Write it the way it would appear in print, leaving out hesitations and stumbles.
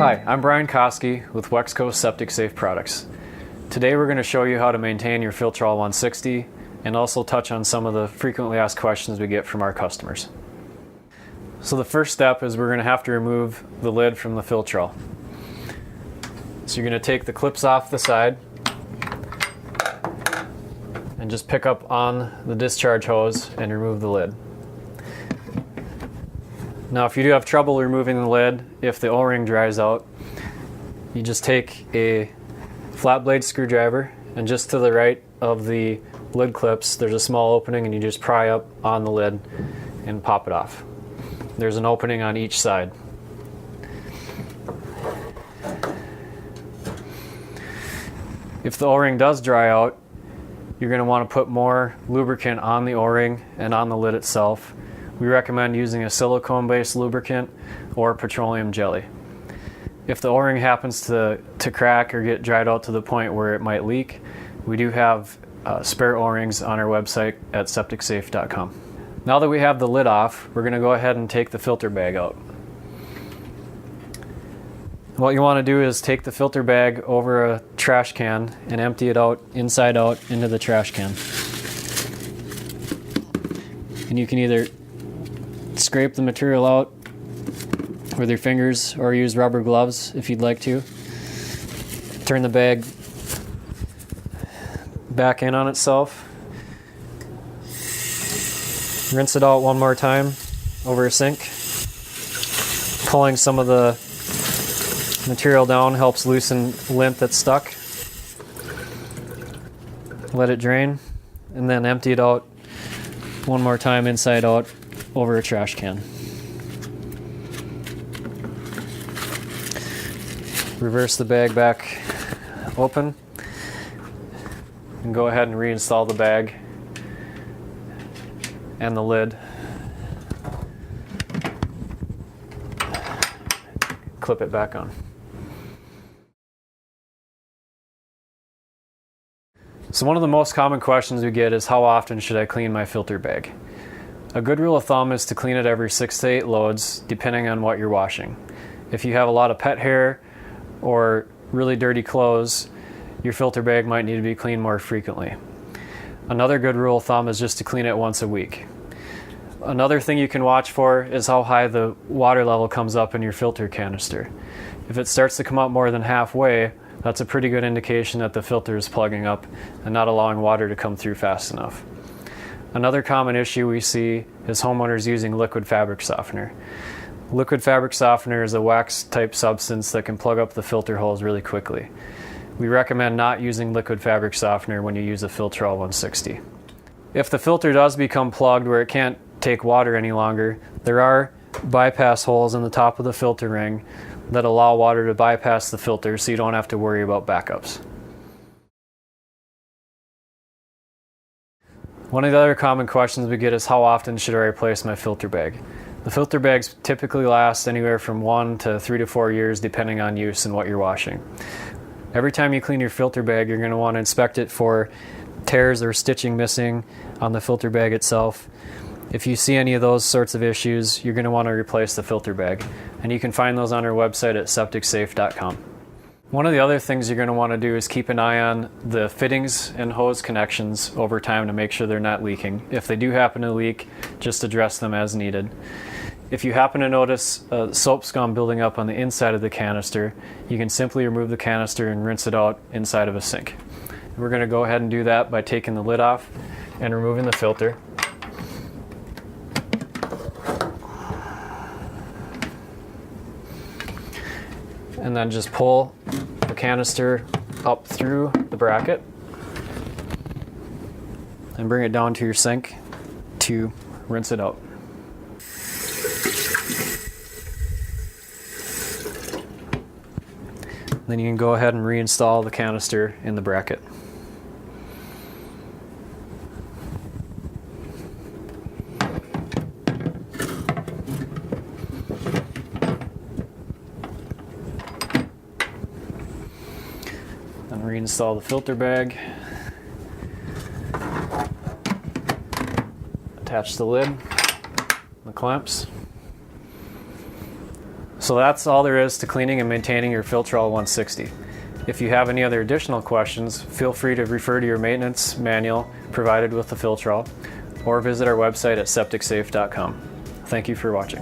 Hi, I'm Brian Koski with Wexco Septic Safe Products. Today we're going to show you how to maintain your Filtrol 160 and also touch on some of the frequently asked questions we get from our customers. So the first step is we're going to have to remove the lid from the Filtrol. So you're going to take the clips off the side and just pick up on the discharge hose and remove the lid. Now if you do have trouble removing the lid, if the O-ring dries out, you just take a flat blade screwdriver and just to the right of the lid clips there's a small opening and you just pry up on the lid and pop it off. There's an opening on each side. If the O-ring does dry out, you're going to want to put more lubricant on the O-ring and on the lid itself. We recommend using a silicone-based lubricant or petroleum jelly. If the O-ring happens to crack or get dried out to the point where it might leak, we do have spare O-rings on our website at septicsafe.com. Now that we have the lid off, we're going to go ahead and take the filter bag out. What you want to do is take the filter bag over a trash can and empty it out inside out into the trash can. And you can either scrape the material out with your fingers or use rubber gloves if you'd like to. Turn the bag back in on itself. Rinse it out one more time over a sink. Pulling some of the material down helps loosen lint that's stuck. Let it drain and then empty it out one more time inside out over a trash can. Reverse the bag back open and go ahead and reinstall the bag and the lid. Clip it back on. So one of the most common questions we get is how often should I clean my filter bag? A good rule of thumb is to clean it every 6 to 8 loads depending on what you're washing. If you have a lot of pet hair or really dirty clothes, your filter bag might need to be cleaned more frequently. Another good rule of thumb is just to clean it once a week. Another thing you can watch for is how high the water level comes up in your filter canister. If it starts to come up more than halfway, that's a pretty good indication that the filter is plugging up and not allowing water to come through fast enough. Another common issue we see is homeowners using liquid fabric softener. Liquid fabric softener is a wax type substance that can plug up the filter holes really quickly. We recommend not using liquid fabric softener when you use a Filtrol 160. If the filter does become plugged where it can't take water any longer, there are bypass holes in the top of the filter ring that allow water to bypass the filter so you don't have to worry about backups. One of the other common questions we get is how often should I replace my filter bag? The filter bags typically last anywhere from 1 to 3 to 4 years depending on use and what you're washing. Every time you clean your filter bag, you're going to want to inspect it for tears or stitching missing on the filter bag itself. If you see any of those sorts of issues, you're going to want to replace the filter bag. And you can find those on our website at septicsafe.com. One of the other things you're going to want to do is keep an eye on the fittings and hose connections over time to make sure they're not leaking. If they do happen to leak, just address them as needed. If you happen to notice soap scum building up on the inside of the canister, you can simply remove the canister and rinse it out inside of a sink. We're going to go ahead and do that by taking the lid off and removing the filter. And then just pull the canister up through the bracket and bring it down to your sink to rinse it out. Then you can go ahead and reinstall the canister in the bracket. Then reinstall the filter bag. Attach the lid, the clamps. So that's all there is to cleaning and maintaining your Filtrol 160. If you have any other additional questions, feel free to refer to your maintenance manual provided with the Filtrol, or visit our website at septicsafe.com. Thank you for watching.